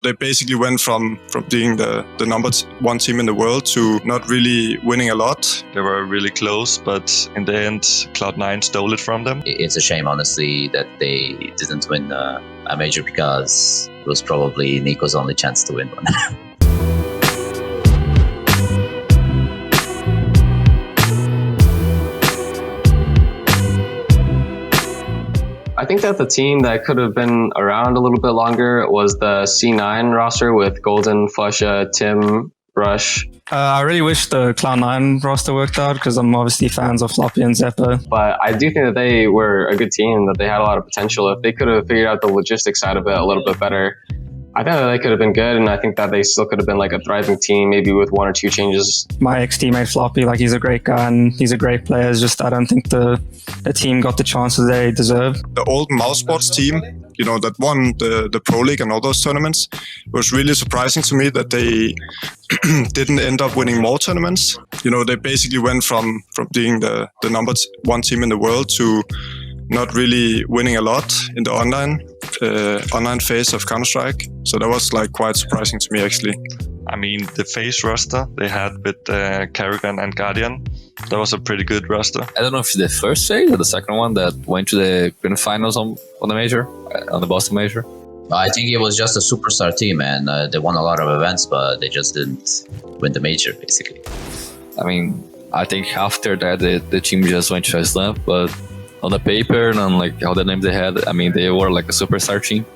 They basically went from being the number one team in the world to not really winning a lot. They were really close, but in the end, Cloud9 stole it from them. It's a shame, honestly, that they didn't win a major, because it was probably NiKo's only chance to win one. I think that the team that could have been around a little bit longer was the C9 roster with Golden, Flusha, Tim, Rush. I really wish the Cloud9 roster worked out, because I'm obviously fans of Floppy and Zeppo. But I do think that they were a good team, that they had a lot of potential. If they could have figured out the logistics side of it a little bit better, I think that they could have been good, and I think that they still could have been like a thriving team, maybe with one or two changes. My ex-teammate Floppy, like, he's a great guy and he's a great player. It's just I don't think the team got the chances they deserve. The old mouse sports team, you know, that won the Pro League and all those tournaments, it was really surprising to me that they didn't end up winning more tournaments. You know, they basically went from being the number one team in the world to not really winning a lot in the online phase of Counter-Strike. So that was like quite surprising to me, actually. I mean, the phase roster they had with Karrigan and Guardian, that was a pretty good roster. I don't know if it's the first phase or the second one that went to the grand finals on the major, on the Boston major. I think it was just a superstar team, and they won a lot of events, but they just didn't win the major, basically. I mean, I think after that the team just went to a slump, but on the paper and on like all the names they had, I mean, they were like a superstar team.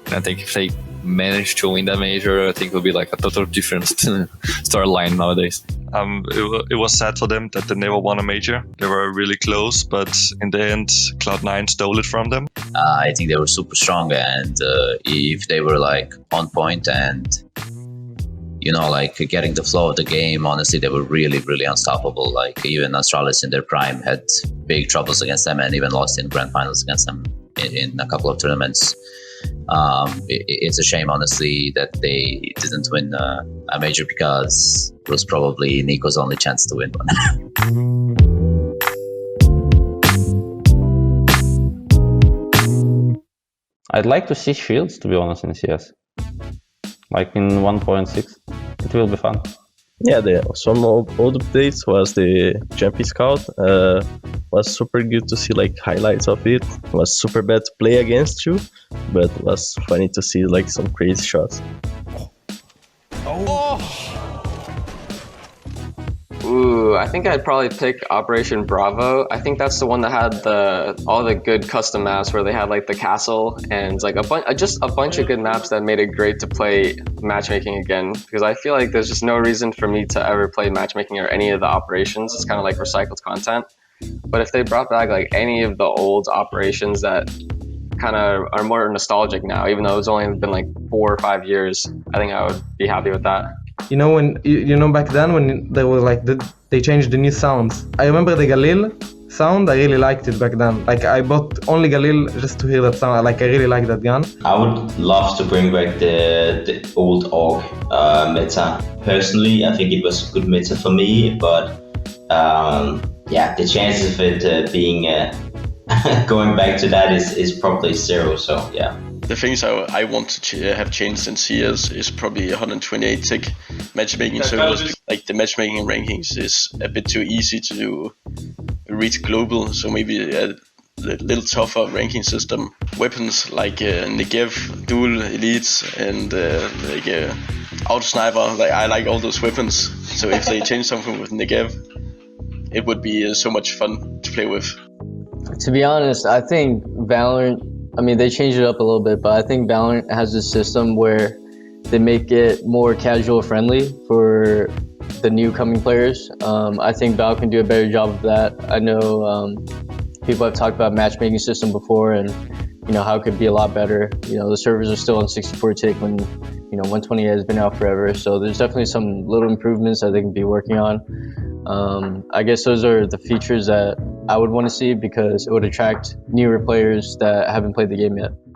And I think if they managed to win that major, I think it would be like a total different storyline nowadays. It was sad for them that they never won a major. They were really close, but in the end, Cloud9 stole it from them. I think they were super strong, and if they were like on point and, you know, like getting the flow of the game, honestly, they were really, really unstoppable. Like even Astralis in their prime had big troubles against them, and even lost in grand finals against them in a couple of tournaments. It's a shame, honestly, that they didn't win a major, because it was probably NiKo's only chance to win one. I'd like to see shields, to be honest, in CS. Like in 1.6. It will be fun. Yeah, some old updates was the Jumpy Scout. Was super good to see like highlights of it. Was super bad to play against you, but was funny to see like some crazy shots. Ooh, I think I'd probably pick Operation Bravo. I think that's the one that had all the good custom maps where they had like the castle and like just a bunch of good maps that made it great to play matchmaking again. Because I feel like there's just no reason for me to ever play matchmaking or any of the operations. It's kind of like recycled content. But if they brought back like any of the old operations that kind of are more nostalgic now, even though it's only been like 4 or 5 years, I think I would be happy with that. You know, when back then when they were like they changed the new sounds. I remember the Galil sound. I really liked it back then. Like I bought only Galil just to hear that sound. Like I really like that gun. I would love to bring back the old AUG meta. Personally, I think it was a good meta for me, but yeah, the chances of it being going back to that is probably 0. So yeah. The things I want to have changed in CS is probably 128 tick matchmaking servers. Like the matchmaking rankings is a bit too easy to reach global, so maybe a little tougher ranking system. Weapons like Negev, dual elites, and auto sniper. Like I like all those weapons. So if they change something with Negev, it would be so much fun to play with. To be honest, I think Valorant, I mean, they changed it up a little bit, but I think Valorant has this system where they make it more casual friendly for the new coming players. I think Valve can do a better job of that. I know people have talked about matchmaking system before, and you know how it could be a lot better. You know, the servers are still on 64 tick when 128 has been out forever. So there's definitely some little improvements that they can be working on. I guess those are the features that I would want to see, because it would attract newer players that haven't played the game yet.